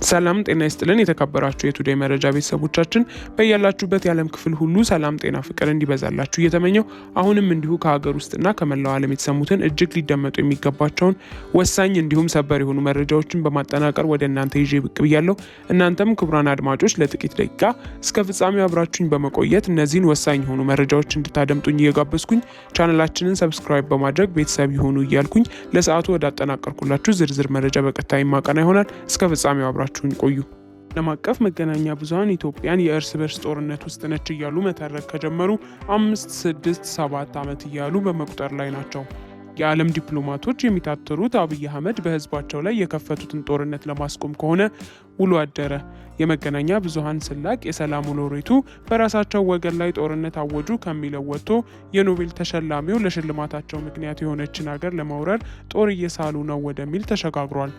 ሰላም ጤና ይስጥልን የተከበራችሁ የቱዴይ መረጃ ቤተሰቦቻችን በያላችሁበት የዓለም ክፍል ሁሉ ሰላም ጤና ፍቅር እንዲበዛላችሁ እየተመኘው አሁንም እንዲሁ ከሀገር ውስጥና ከመላው ዓለም የተሰሙትን እጅግ ሊደመጡ የሚገባቸውን ወሳኝ እንዲሁም ሰበር የሆኑ መረጃዎችን በማጠናቀር ወደ እናንተ ይዤ ብቅ ብያለሁ። እናንተም ክቡራን አድማጮች ለጥቂት ደቂቃ እስከ ፍጻሜው አብራችሁኝ በመቆየት እነዚህን ወሳኝ የሆኑ መረጃዎች እንድታደምጡኝ እየጋበዝኩኝ ቻናላችንን ሰብስክራይብ በማድረግ ቤተሰብ ይሁኑ እያልኩኝ ለሰዓቱ ወደ አጠናቀርኩላችሁ ዝርዝር መረጃ በቀጣይ ማቀና ይሆናል። እስከ ፍጻሜው አብራችሁኝ ቆዩ። ዓለም አቀፍ መገናኛ ብዙሃን ኢትዮጵያን የእርስ በርስ ጦርነት ውስጥ ነች እያሉ መተረክ ከጀመሩ 5፣ 6፣ 7 ዓመት እያሉ በመቁጠር ላይ ናቸው። የዓለም ዲፕሎማቶች የሚታተሩት አብይ አህመድ በህዝባቸው ላይ የከፈቱትን ጦርነት ለማስቆም ከሆነ ውሎ አደረ። የመገናኛ ብዙሃን ስላቅ የሰላም ሎሬቱ በራሳቸው ወገን ላይ ጦርነት አወጁ ከሚለው ወጥቶ የኖቤል ተሸላሚው ለሽልማታቸው ምክንያት የሆነችን ሀገር ለመውረር ጦር እየሳሉ ነው ወደሚል ተሸጋግሯል።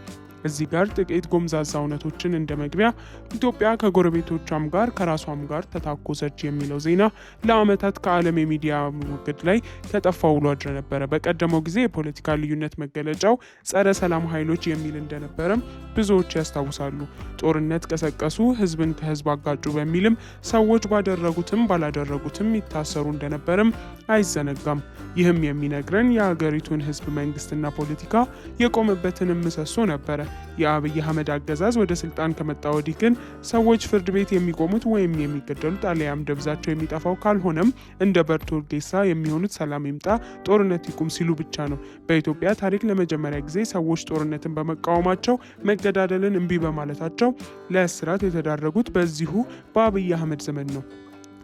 እዚህ ጋር ጥቂት ጎምዛዛ እውነቶችን እንደ መግቢያ ኢትዮጵያ ከጎረቤቶቿም ጋር ከራሷም ጋር ተታኮሰች የሚለው ዜና ለዓመታት ከዓለም የሚዲያ ሞገድ ላይ ከጠፋ ውሎ አድሮ ነበረ። በቀደመው ጊዜ የፖለቲካ ልዩነት መገለጫው ጸረ ሰላም ኃይሎች የሚል እንደነበረም ብዙዎች ያስታውሳሉ። ጦርነት ቀሰቀሱ፣ ህዝብን ከህዝብ አጋጩ በሚልም ሰዎች ባደረጉትም ባላደረጉትም ይታሰሩ እንደነበረም አይዘነጋም። ይህም የሚነግረን የሀገሪቱን ህዝብ መንግስትና ፖለቲካ የቆመበትን ምሰሶ ነበረ። የአብይ አህመድ አገዛዝ ወደ ስልጣን ከመጣ ወዲህ ግን ሰዎች ፍርድ ቤት የሚቆሙት ወይም የሚገደሉት አለያም ደብዛቸው የሚጠፋው ካልሆነም እንደ በርቶ ዴሳ የሚሆኑት ሰላም ይምጣ ጦርነት ይቁም ሲሉ ብቻ ነው። በኢትዮጵያ ታሪክ ለመጀመሪያ ጊዜ ሰዎች ጦርነትን በመቃወማቸው መገዳደልን እምቢ በማለታቸው ለእስራት የተዳረጉት በዚሁ በአብይ አህመድ ዘመን ነው።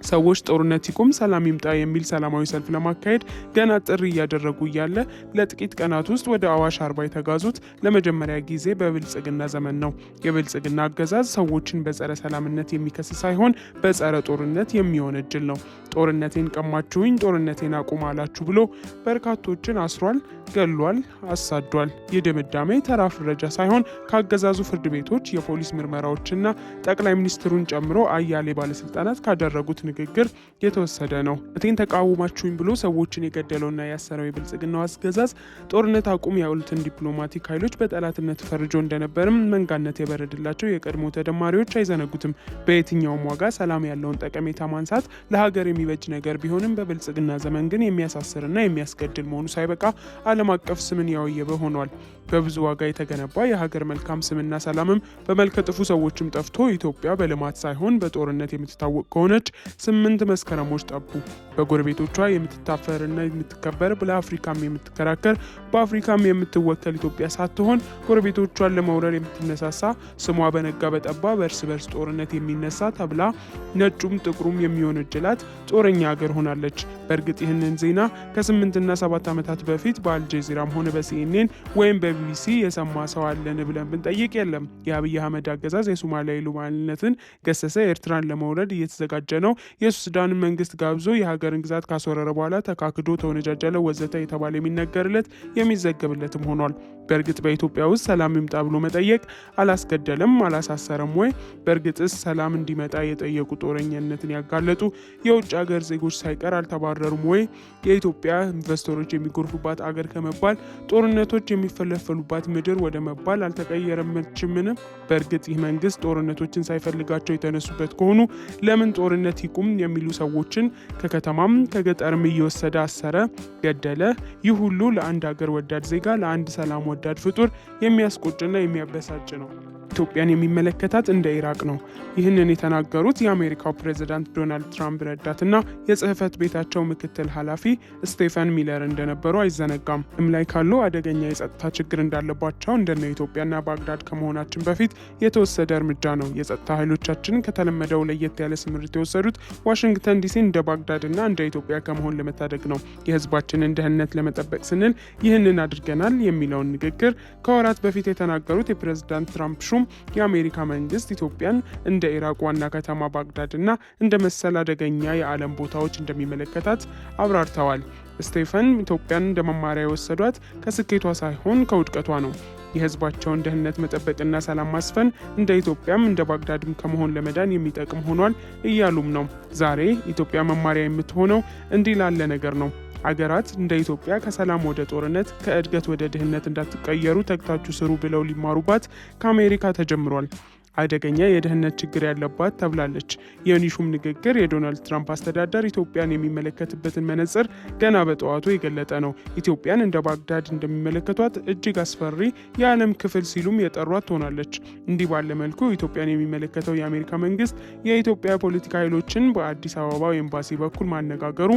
ሰዎች ጦርነት ይቁም ሰላም ይምጣ የሚል ሰላማዊ ሰልፍ ለማካሄድ ገና ጥሪ እያደረጉ እያለ ለጥቂት ቀናት ውስጥ ወደ አዋሽ አርባ የተጋዙት ለመጀመሪያ ጊዜ በብልጽግና ዘመን ነው። የብልጽግና አገዛዝ ሰዎችን በጸረ ሰላምነት የሚከስ ሳይሆን በጸረ ጦርነት የሚወነጅል ነው። ጦርነቴን ቀማችሁኝ፣ ጦርነቴን አቁም አላችሁ ብሎ በርካቶችን አስሯል፣ ገሏል፣ አሳዷል። ይህ ድምዳሜ ተራ ፍረጃ ሳይሆን ከአገዛዙ ፍርድ ቤቶች የፖሊስ ምርመራዎችና ጠቅላይ ሚኒስትሩን ጨምሮ አያሌ ባለስልጣናት ካደረጉት ንግግር የተወሰደ ነው። እቴን ተቃወማችሁኝ ብሎ ሰዎችን የገደለውና ያሰረው የብልጽግናው አገዛዝ ጦርነት አቁም ያሉትን ዲፕሎማቲክ ኃይሎች በጠላትነት ፈርጆ እንደነበርም መንጋነት የበረድላቸው የቀድሞ ተደማሪዎች አይዘነጉትም። በየትኛውም ዋጋ ሰላም ያለውን ጠቀሜታ ማንሳት ለሀገር የሚበጅ ነገር ቢሆንም በብልጽግና ዘመን ግን የሚያሳስርና የሚያስገድል መሆኑ ሳይበቃ ዓለም አቀፍ ስምን ያወየበ ሆኗል። በብዙ ዋጋ የተገነባ የሀገር መልካም ስምና ሰላምም በመልከጥፉ ሰዎችም ጠፍቶ ኢትዮጵያ በልማት ሳይሆን በጦርነት የምትታወቅ ከሆነች 8 መስከረሞች ጠቡ። በጎረቤቶቿ የምትታፈርና የምትከበር ለአፍሪካም የምትከራከር በአፍሪካም የምትወከል ኢትዮጵያ ሳትሆን ጎረቤቶቿን ለመውረር የምትነሳሳ ስሟ በነጋ በጠባ በእርስ በርስ ጦርነት የሚነሳ ተብላ ነጩም ጥቁሩም የሚወነጅላት ጦረኛ ሀገር ሆናለች። በእርግጥ ይህንን ዜና ከ8ና 7 ዓመታት በፊት በአልጀዚራም ሆነ በሲኤንኤን ወይም በቢቢሲ የሰማ ሰው አለን ብለን ብንጠይቅ የለም። የአብይ አህመድ አገዛዝ የሶማሊያ ሉዓላዊነትን ገሰሰ፣ ኤርትራን ለመውረድ እየተዘጋጀ ነው፣ የሱዳንን መንግስት ጋብዞ የሀገርን ግዛት ካስወረረ በኋላ ተካክዶ ተወነጃጀለ ወዘተ የተባለ የሚነገርለት የሚዘገብለትም ሆኗል። በእርግጥ በኢትዮጵያ ውስጥ ሰላም ይምጣ ብሎ መጠየቅ አላስገደለም አላሳሰረም ወይ? በእርግጥስ ሰላም እንዲመጣ የጠየቁ ጦረኝነትን ያጋለጡ የውጭ ሀገር ዜጎች ሳይቀር አልተባረሩም ወይ? የኢትዮጵያ ኢንቨስተሮች የሚጎርፉባት አገር ከመባል ጦርነቶች የሚፈለፈሉባት ምድር ወደ መባል አልተቀየረችምን? በእርግጥ ይህ መንግስት ጦርነቶችን ሳይፈልጋቸው የተነሱበት ከሆኑ ለምን ጦርነት ይቁም የሚሉ ሰዎችን ከከተማም ከገጠርም እየወሰደ አሰረ፣ ገደለ? ይህ ሁሉ ለአንድ ሀገር ወዳድ ዜጋ ለአንድ ሰላም ወዳድ ፍጡር የሚያስቆጭና የሚያበሳጭ ነው። ኢትዮጵያን የሚመለከታት እንደ ኢራቅ ነው። ይህንን የተናገሩት የአሜሪካው ፕሬዝዳንት ዶናልድ ትራምፕ ረዳትና የጽህፈት ቤታቸው ምክትል ኃላፊ ስቴፈን ሚለር እንደነበሩ አይዘነጋም። ላይ ካለው አደገኛ የጸጥታ ችግር እንዳለባቸው እንደነ ኢትዮጵያና ባግዳድ ከመሆናችን በፊት የተወሰደ እርምጃ ነው። የጸጥታ ኃይሎቻችን ከተለመደው ለየት ያለ ስምሪት የወሰዱት ዋሽንግተን ዲሲ እንደ ባግዳድና እንደ ኢትዮጵያ ከመሆን ለመታደግ ነው። የህዝባችንን ደህንነት ለመጠበቅ ስንል ይህንን አድርገናል የሚለውን ንግግር ከወራት በፊት የተናገሩት የፕሬዝዳንት ትራምፕ ሹም የአሜሪካ መንግስት ኢትዮጵያን እንደ ኢራቅ ዋና ከተማ ባግዳድና እንደ መሰል አደገኛ የዓለም ቦታዎች እንደሚመለከታት አብራርተዋል። ስቴፈን ኢትዮጵያን እንደ መማሪያ የወሰዷት ከስኬቷ ሳይሆን ከውድቀቷ ነው። የህዝባቸውን ደህንነት መጠበቅና ሰላም ማስፈን እንደ ኢትዮጵያም እንደ ባግዳድም ከመሆን ለመዳን የሚጠቅም ሆኗል እያሉም ነው። ዛሬ ኢትዮጵያ መማሪያ የምትሆነው እንዲህ ላለ ነገር ነው። አገራት እንደ ኢትዮጵያ ከሰላም ወደ ጦርነት ከእድገት ወደ ድህነት እንዳትቀየሩ ተግታችሁ ስሩ ብለው ሊማሩባት ከአሜሪካ ተጀምሯል። አደገኛ የደህንነት ችግር ያለባት ተብላለች። የኒሹም ንግግር የዶናልድ ትራምፕ አስተዳደር ኢትዮጵያን የሚመለከትበትን መነጽር ገና በጠዋቱ የገለጠ ነው። ኢትዮጵያን እንደ ባግዳድ እንደሚመለከቷት እጅግ አስፈሪ የዓለም ክፍል ሲሉም የጠሯት ትሆናለች። እንዲህ ባለ መልኩ ኢትዮጵያን የሚመለከተው የአሜሪካ መንግስት የኢትዮጵያ ፖለቲካ ኃይሎችን በአዲስ አበባው ኤምባሲ በኩል ማነጋገሩ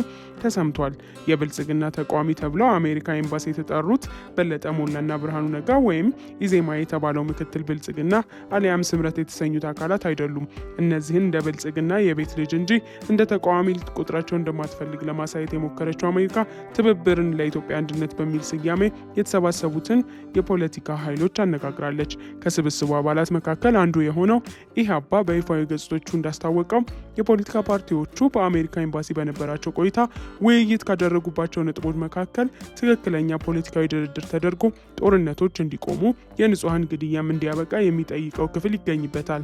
ተሰምቷል። የብልጽግና ተቃዋሚ ተብለው አሜሪካ ኤምባሲ የተጠሩት በለጠ ሞላና ብርሃኑ ነጋ ወይም ኢዜማ የተባለው ምክትል ብልጽግና አሊያም ስምረት የተሰኙት አካላት አይደሉም። እነዚህን እንደ ብልጽግና የቤት ልጅ እንጂ እንደ ተቃዋሚ ቁጥራቸው እንደማትፈልግ ለማሳየት የሞከረችው አሜሪካ ትብብርን ለኢትዮጵያ አንድነት በሚል ስያሜ የተሰባሰቡትን የፖለቲካ ኃይሎች አነጋግራለች። ከስብስቡ አባላት መካከል አንዱ የሆነው ኢህአፓ በይፋዊ ገጾቹ እንዳስታወቀው የፖለቲካ ፓርቲዎቹ በአሜሪካ ኤምባሲ በነበራቸው ቆይታ ውይይት ካደረጉባቸው ነጥቦች መካከል ትክክለኛ ፖለቲካዊ ድርድር ተደርጎ ጦርነቶች እንዲቆሙ፣ የንጹሐን ግድያም እንዲያበቃ የሚጠይቀው ክፍል ይገኝበታል።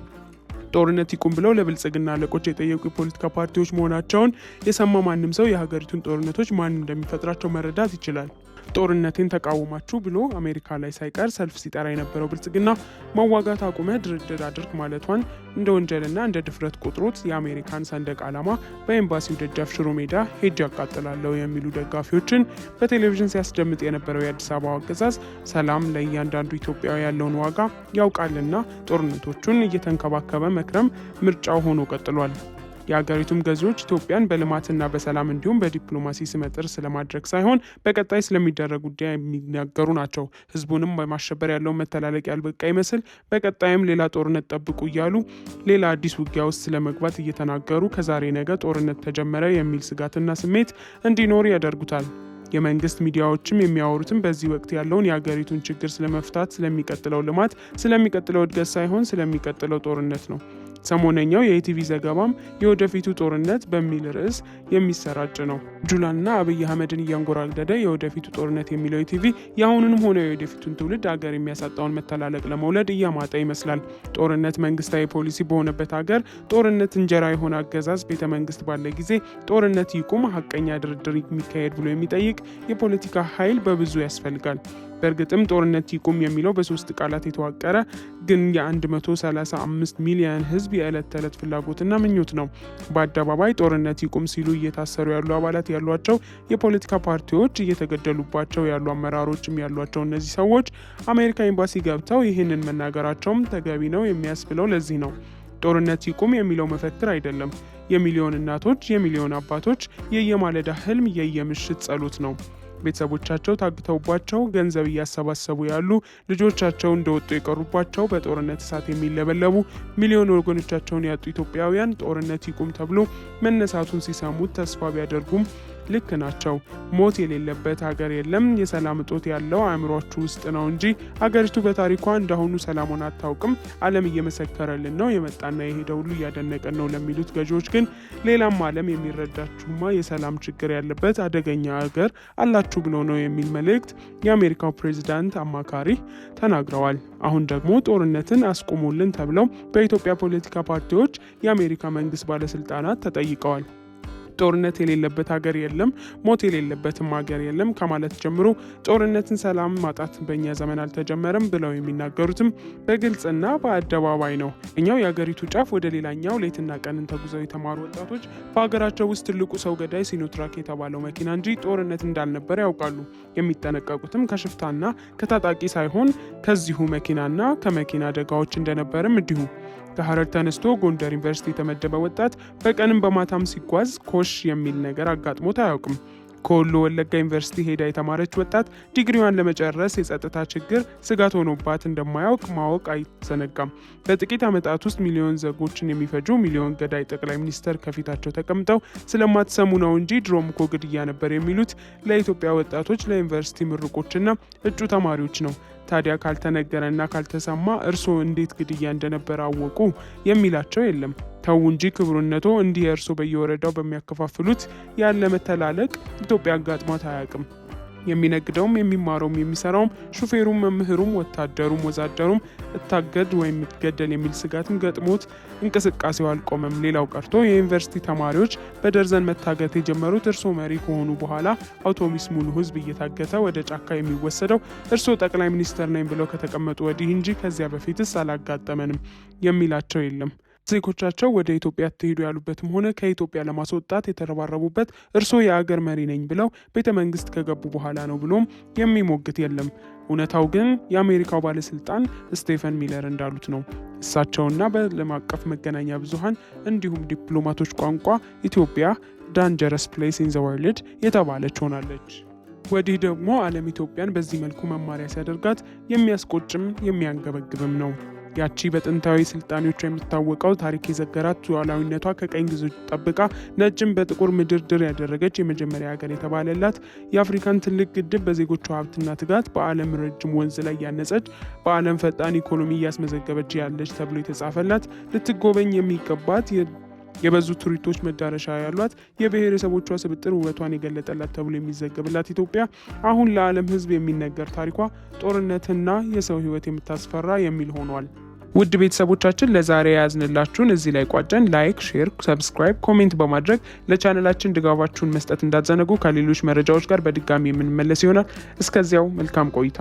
ጦርነት ይቁም ብለው ለብልጽግና አለቆች የጠየቁ የፖለቲካ ፓርቲዎች መሆናቸውን የሰማ ማንም ሰው የሀገሪቱን ጦርነቶች ማን እንደሚፈጥራቸው መረዳት ይችላል። ጦርነትን ተቃወማችሁ ብሎ አሜሪካ ላይ ሳይቀር ሰልፍ ሲጠራ የነበረው ብልጽግና መዋጋት አቁመ ድርድር አድርግ ማለቷን እንደ ወንጀልና እንደ ድፍረት ቁጥሩት የአሜሪካን ሰንደቅ ዓላማ በኤምባሲው ደጃፍ ሽሮ ሜዳ ሄጅ ያቃጥላለሁ የሚሉ ደጋፊዎችን በቴሌቪዥን ሲያስደምጥ የነበረው የአዲስ አበባ አገዛዝ ሰላም ለእያንዳንዱ ኢትዮጵያዊ ያለውን ዋጋ ያውቃልና ጦርነቶቹን እየተንከባከበ መክረም ምርጫው ሆኖ ቀጥሏል። የሀገሪቱም ገዢዎች ኢትዮጵያን በልማትና በሰላም እንዲሁም በዲፕሎማሲ ስመጥር ስለማድረግ ሳይሆን በቀጣይ ስለሚደረግ ጉዳይ የሚናገሩ ናቸው። ህዝቡንም በማሸበር ያለውን መተላለቅ ያልበቃ ይመስል በቀጣይም ሌላ ጦርነት ጠብቁ እያሉ ሌላ አዲስ ውጊያ ውስጥ ስለመግባት እየተናገሩ ከዛሬ ነገ ጦርነት ተጀመረ የሚል ስጋትና ስሜት እንዲኖር ያደርጉታል። የመንግስት ሚዲያዎችም የሚያወሩትም በዚህ ወቅት ያለውን የሀገሪቱን ችግር ስለመፍታት፣ ስለሚቀጥለው ልማት፣ ስለሚቀጥለው እድገት ሳይሆን ስለሚቀጥለው ጦርነት ነው። ሰሞነኛው የኢቲቪ ዘገባም የወደፊቱ ጦርነት በሚል ርዕስ የሚሰራጭ ነው። ጁላንና አብይ አህመድን እያንጎራደደ የወደፊቱ ጦርነት የሚለው ኢቲቪ የአሁኑንም ሆነ የወደፊቱን ትውልድ ሀገር የሚያሳጣውን መተላለቅ ለመውለድ እያማጠ ይመስላል። ጦርነት መንግስታዊ ፖሊሲ በሆነበት ሀገር ጦርነት እንጀራ የሆነ አገዛዝ ቤተ መንግስት ባለ ጊዜ ጦርነት ይቁም፣ ሀቀኛ ድርድር የሚካሄድ ብሎ የሚጠይቅ የፖለቲካ ኃይል በብዙ ያስፈልጋል። በእርግጥም ጦርነት ይቁም የሚለው በሶስት ቃላት የተዋቀረ ግን የ135 ሚሊዮን ህዝብ የዕለት ተዕለት ፍላጎትና ምኞት ነው። በአደባባይ ጦርነት ይቁም ሲሉ እየታሰሩ ያሉ አባላት ያሏቸው የፖለቲካ ፓርቲዎች፣ እየተገደሉባቸው ያሉ አመራሮችም ያሏቸው እነዚህ ሰዎች አሜሪካ ኤምባሲ ገብተው ይህንን መናገራቸውም ተገቢ ነው የሚያስብለው ለዚህ ነው። ጦርነት ይቁም የሚለው መፈክር አይደለም። የሚሊዮን እናቶች፣ የሚሊዮን አባቶች የየማለዳ ህልም፣ የየምሽት ጸሎት ነው። ቤተሰቦቻቸው ታግተውባቸው ገንዘብ እያሰባሰቡ ያሉ፣ ልጆቻቸው እንደወጡ የቀሩባቸው፣ በጦርነት እሳት የሚለበለቡ ሚሊዮን ወገኖቻቸውን ያጡ ኢትዮጵያውያን ጦርነት ይቁም ተብሎ መነሳቱን ሲሰሙት ተስፋ ቢያደርጉም ልክ ናቸው። ሞት የሌለበት ሀገር የለም። የሰላም እጦት ያለው አእምሯችሁ ውስጥ ነው እንጂ ሀገሪቱ በታሪኳ እንዳሁኑ ሰላሙን አታውቅም። ዓለም እየመሰከረልን ነው፣ የመጣና የሄደ ሁሉ እያደነቀን ነው ለሚሉት ገዢዎች ግን ሌላም ዓለም የሚረዳችሁማ የሰላም ችግር ያለበት አደገኛ ሀገር አላችሁ ብሎ ነው የሚል መልእክት የአሜሪካው ፕሬዚዳንት አማካሪ ተናግረዋል። አሁን ደግሞ ጦርነትን አስቁሙልን ተብለው በኢትዮጵያ ፖለቲካ ፓርቲዎች የአሜሪካ መንግስት ባለስልጣናት ተጠይቀዋል። ጦርነት የሌለበት ሀገር የለም፣ ሞት የሌለበትም ሀገር የለም ከማለት ጀምሮ ጦርነትን፣ ሰላም ማጣት በእኛ ዘመን አልተጀመረም ብለው የሚናገሩትም በግልጽና በአደባባይ ነው። እኛው የሀገሪቱ ጫፍ ወደ ሌላኛው ሌትና ቀንን ተጉዘው የተማሩ ወጣቶች በሀገራቸው ውስጥ ትልቁ ሰው ገዳይ ሲኖትራክ የተባለው መኪና እንጂ ጦርነት እንዳልነበር ያውቃሉ። የሚጠነቀቁትም ከሽፍታና ከታጣቂ ሳይሆን ከዚሁ መኪናና ከመኪና አደጋዎች እንደነበርም እንዲሁ። ከሐረር ተነስቶ ጎንደር ዩኒቨርሲቲ የተመደበ ወጣት በቀንም በማታም ሲጓዝ ኮሽ የሚል ነገር አጋጥሞት አያውቅም። ከወሎ ወለጋ ዩኒቨርሲቲ ሄዳ የተማረች ወጣት ዲግሪዋን ለመጨረስ የጸጥታ ችግር ስጋት ሆኖባት እንደማያውቅ ማወቅ አይዘነጋም። በጥቂት ዓመታት ውስጥ ሚሊዮን ዜጎችን የሚፈጁ ሚሊዮን ገዳይ ጠቅላይ ሚኒስተር ከፊታቸው ተቀምጠው ስለማትሰሙ ነው እንጂ ድሮም እኮ ግድያ ነበር የሚሉት ለኢትዮጵያ ወጣቶች፣ ለዩኒቨርሲቲ ምሩቆችና እጩ ተማሪዎች ነው። ታዲያ ካልተነገረና ካልተሰማ እርሶ እንዴት ግድያ እንደነበረ አወቁ የሚላቸው የለም። ተው እንጂ ክብሩነቶ፣ እንዲህ እርሶ በየወረዳው በሚያከፋፍሉት ያለ መተላለቅ ኢትዮጵያ አጋጥሟት አያውቅም። የሚነግደውም የሚማረውም የሚሰራውም ሹፌሩም መምህሩም ወታደሩም ወዛደሩም እታገድ ወይም እትገደል የሚል ስጋትም ገጥሞት እንቅስቃሴው አልቆመም። ሌላው ቀርቶ የዩኒቨርሲቲ ተማሪዎች በደርዘን መታገት የጀመሩት እርሶ መሪ ከሆኑ በኋላ አውቶቡስ ሙሉ ህዝብ እየታገተ ወደ ጫካ የሚወሰደው እርሶ ጠቅላይ ሚኒስትር ነኝ ብለው ከተቀመጡ ወዲህ እንጂ ከዚያ በፊትስ አላጋጠመንም የሚላቸው የለም። ዜጎቻቸው ወደ ኢትዮጵያ አትሄዱ ያሉበትም ሆነ ከኢትዮጵያ ለማስወጣት የተረባረቡበት እርስዎ የአገር መሪ ነኝ ብለው ቤተ መንግስት ከገቡ በኋላ ነው ብሎም የሚሞግት የለም። እውነታው ግን የአሜሪካው ባለስልጣን ስቴፈን ሚለር እንዳሉት ነው። እሳቸውና በዓለም አቀፍ መገናኛ ብዙሃን እንዲሁም ዲፕሎማቶች ቋንቋ ኢትዮጵያ ዳንጀረስ ፕሌስ ኢን ዘ ወርልድ የተባለች ሆናለች። ወዲህ ደግሞ ዓለም ኢትዮጵያን በዚህ መልኩ መማሪያ ሲያደርጋት የሚያስቆጭም የሚያንገበግብም ነው። ያቺ በጥንታዊ ስልጣኔዎቿ የምትታወቀው ታሪክ የዘገራት ሉዓላዊነቷ ከቀኝ ግዞት ጠብቃ ነጭም በጥቁር ምድር ድር ያደረገች የመጀመሪያ ሀገር የተባለላት የአፍሪካን ትልቅ ግድብ በዜጎቿ ሀብትና ትጋት በዓለም ረጅም ወንዝ ላይ ያነጸች በዓለም ፈጣን ኢኮኖሚ እያስመዘገበች ያለች ተብሎ የተጻፈላት ልትጎበኝ የሚገባት የበዙ ቱሪስቶች መዳረሻ ያሏት የብሔረሰቦቿ ስብጥር ውበቷን የገለጠላት ተብሎ የሚዘገብላት ኢትዮጵያ አሁን ለዓለም ሕዝብ የሚነገር ታሪኳ ጦርነትና የሰው ሕይወት የምታስፈራ የሚል ሆኗል። ውድ ቤተሰቦቻችን ለዛሬ ያዝንላችሁን እዚህ ላይ ቋጨን። ላይክ፣ ሼር፣ ሰብስክራይብ፣ ኮሜንት በማድረግ ለቻናላችን ድጋፋችሁን መስጠት እንዳትዘነጉ። ከሌሎች መረጃዎች ጋር በድጋሚ የምንመለስ ይሆናል። እስከዚያው መልካም ቆይታ።